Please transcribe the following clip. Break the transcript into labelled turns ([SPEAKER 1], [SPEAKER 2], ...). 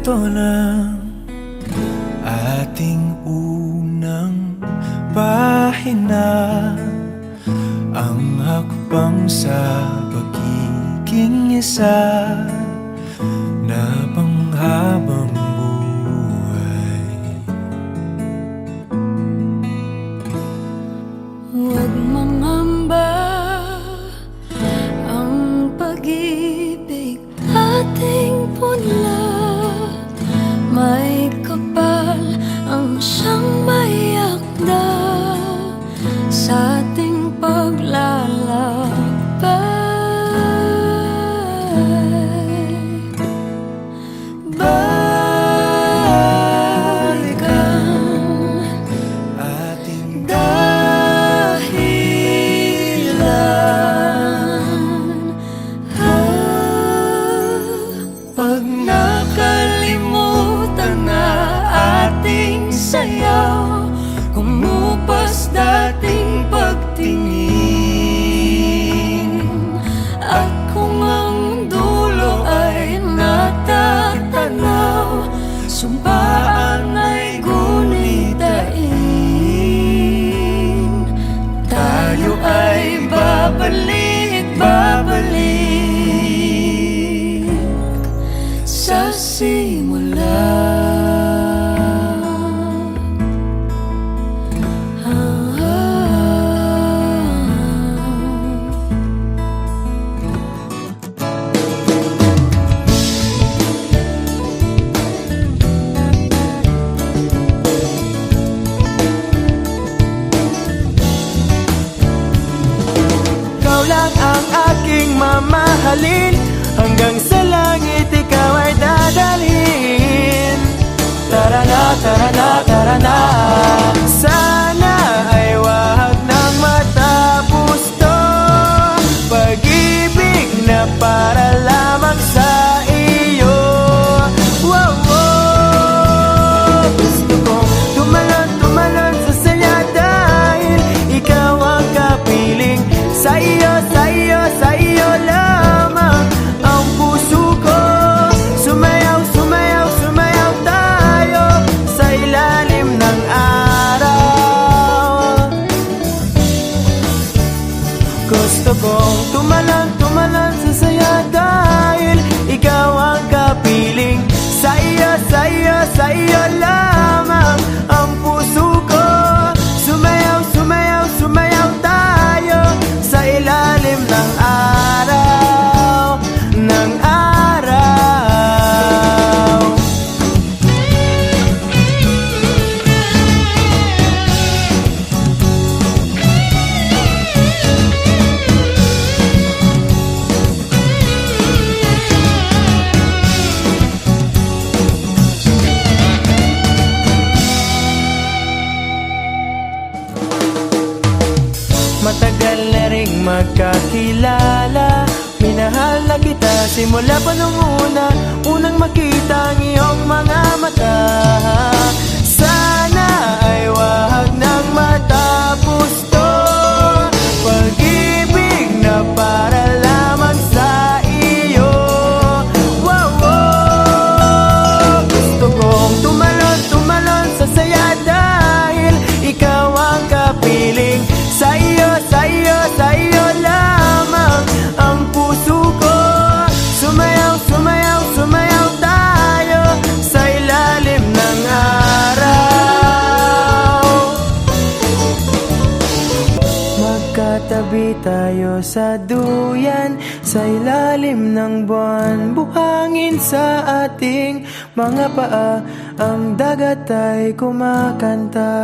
[SPEAKER 1] kwento ng ating unang pahina, ang hakbang sa pagiging isa na panghabang buhay.
[SPEAKER 2] Huwag mangamba, ang pag-ibig ating punla may kapal ang siyang mayakda sa ating paglalakbay. Balikan
[SPEAKER 1] Ating
[SPEAKER 2] dahilan, pag nakalimutan na ating sayaw, kumupas dating pagtingin. At kung ang dulo ay natatanaw, sumpaan ay gunitain. Tayo ay babalik sa simula.
[SPEAKER 1] ikaw lang ang aking mamahalin, hanggang sa langit ikaw ay dadalhin. Tara na, tara na, tara na. Sana ay wag nang matapos to, pag-ibig na para lamang sa iyo. Wow, wow. Gusto kong tumalon, tumalon sa saya dahil ikaw ang kapiling. Sa iyo, sa iyo, sa iyo lamang ang puso ko. Sumayaw, sumayaw, sumayaw tayo sa ilalim ng araw. Gusto kong tumalon, tumalon sa saya dahil ikaw ang kapiling. Sa iyo, sa iyo, sa iyo lamang ang puso ko. Sumayaw, sumayaw, sumayaw tayo sa ilalim ng araw, ng araw. Matagal na ring magkakilala, minahal na kita simula pa nung unang makita ang iyong mga mata. Sana ay wag nang matapos to, pag-ibig na para lamang sa iyo. Wow, wow. Gusto kong tumalon, tumalon sa saya dahil ikaw ang kapiling. Sa iyo, sa iyo, sa iyo lamang ang puso ko. Sumayaw, sumayaw, sumayaw tayo sa ilalim ng araw. Magkatabi tayo sa duyan, sa ilalim ng buwan. Buhangin sa ating mga paa, ang dagat ay kumakanta.